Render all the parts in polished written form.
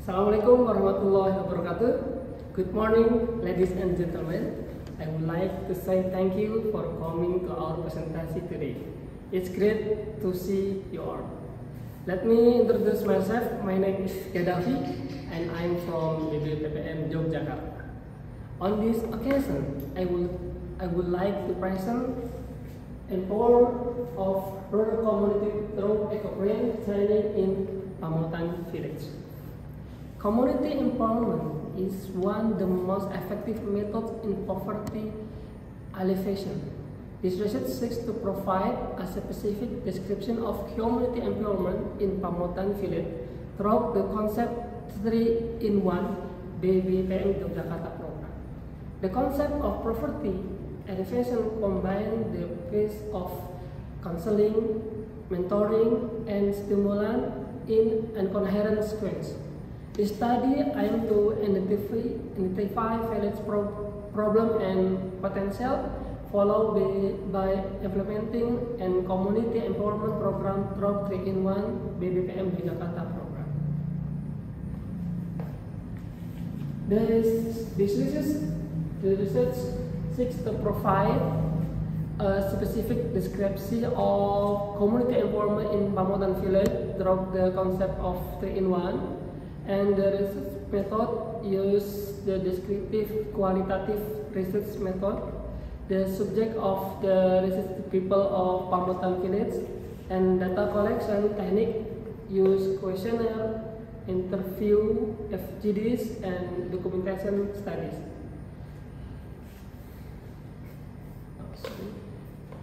Assalamualaikum warahmatullahi wabarakatuh. Good morning, ladies and gentlemen. I would like to say thank you for coming to our presentation today. It's great to see you all. Let me introduce myself. My name is Gaddafi and I'm from BBPPM Yogyakarta. On this occasion, I would like to present empower of rural community through eco-green training in Pamotan village. Community empowerment is one of the most effective methods in poverty alleviation. This research seeks to provide a specific description of community empowerment in Pamotan village through the concept 3-in-1 BBPM Yogyakarta program. The concept of poverty alleviation combines the phase of counseling, mentoring, and stimulant in a coherent sequence. The study aims to identify village problem and potential, followed by implementing a community empowerment program through 3-in-1 BBPM Yogyakarta program. The research seeks to provide a specific description of community empowerment in Pamotan village through the concept of 3-in-1. And the research method uses the descriptive qualitative research method. The subject of the research people of Pamotan village and data collection technique use questionnaire, interview, FGDs, and documentation studies.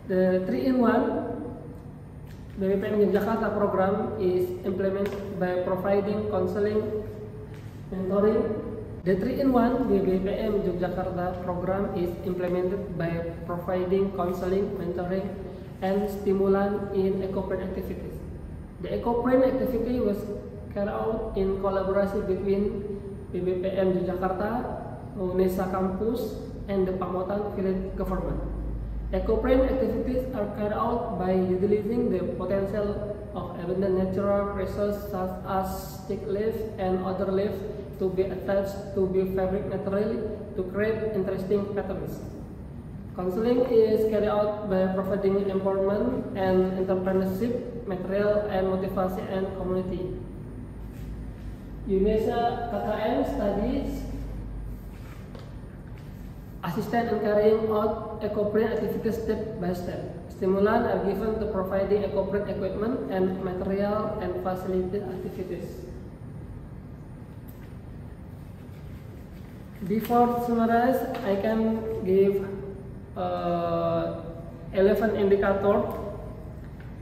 The 3-in-1 BBPM Yogyakarta program is implemented by providing counseling, mentoring. The 3-in-1 BBPM Yogyakarta program is implemented by providing counseling, mentoring, and stimulant in eco-print activities. The eco-print activity was carried out in collaboration between BBPM Yogyakarta, UNESA campus, and the Pamotan village government. Eco-print activities are carried out by utilizing the potential of abundant natural resources such as stick leaves and other leaves to be attached to be fabric naturally to create interesting patterns. Counseling is carried out by providing empowerment and entrepreneurship, material and motivation and community. UNESA KKN studies assistant in carrying out eco-print activities step by step. Stimulants are given to providing eco-print equipment and material and facilitate activities. Before summarize, I can give 11 indicators.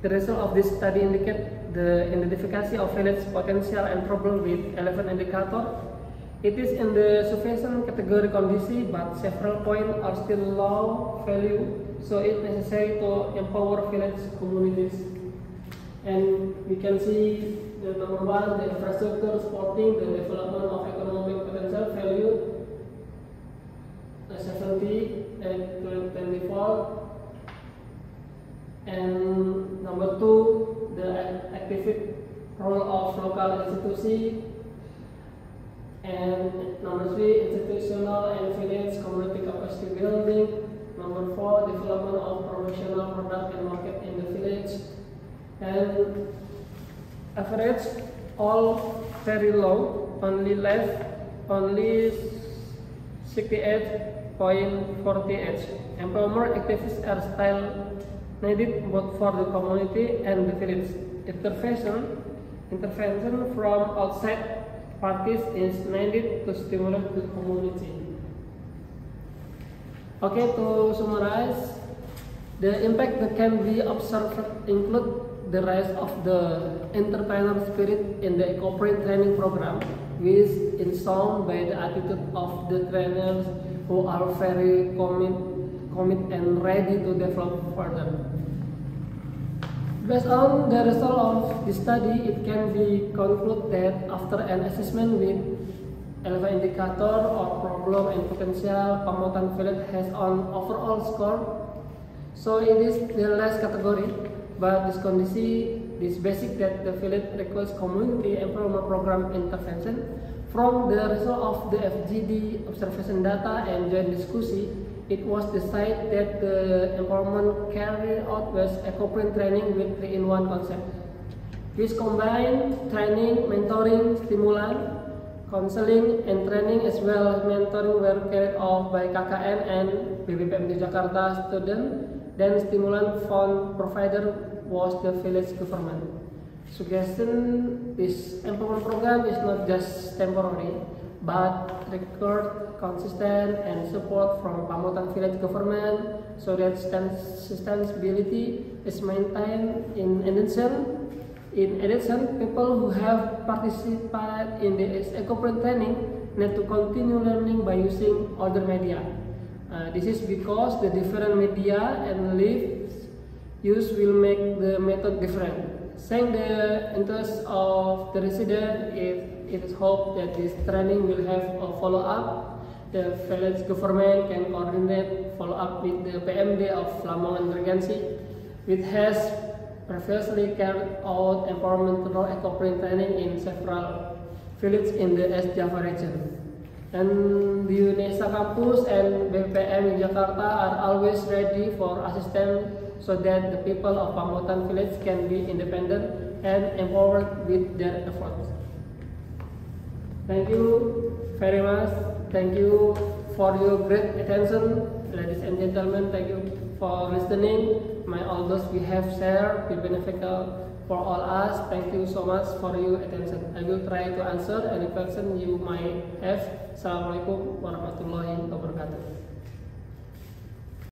The result of this study indicate the identification of village potential and problem with 11 indicators. It is in the sufficient category condition, but several points are still low value, so it's necessary to empower village communities. And we can see the number 1, the infrastructure supporting the development of economic potential value 70 and 24. And number 2, the active role of local institutions. And number 3, institutional and village community capacity building. Number 4, development of professional product and market in the village. And average, all very low, only 68.48. Empowerment activities are still needed both for the community and the village. Intervention from outside parties is needed to stimulate the community. Okay, to summarize, the impact that can be observed include the rise of the entrepreneur spirit in the eco-print training program, which is shown by the attitude of the trainers who are very commit and ready to develop further. Based on the result of the study, it can be concluded that after an assessment with 11 indicators or problem and potential, Pamotan village has an overall score. So it is the last category, but this condition it is basic that the village requires community empowerment program intervention. From the result of the FGD observation data and joint discussion, it was decided that the empowerment carried out was eco-print training with 3-in-1 concept. This combined training, mentoring, stimulant, counseling, and training as well as mentoring were carried out by KKN and BPPMD Jakarta student. Then stimulant fund provider was the village government. Suggestion: this empowerment program is not just temporary, but required consistent and support from Pamotan village government so that sustainability is maintained. In addition, people who have participated in this eco-print training need to continue learning by using other media. This is because the different media and leaves used will make the method different. Saying the interest of the resident, it is hoped that this training will have a follow-up. The village government can coordinate follow-up with the PMD of Lamongan Regency, which has previously carried out environmental eco-print training in several villages in the East Java region. And the UNESA campus and BPM in Jakarta are always ready for assistance so that the people of Pamotan village can be independent and empowered with their efforts. Thank you very much. Thank you for your great attention, ladies and gentlemen. Thank you for listening. My all those we have shared will be beneficial for all us. Thank you so much for your attention. I will try to answer any question you might have. Assalamualaikum warahmatullahi wabarakatuh.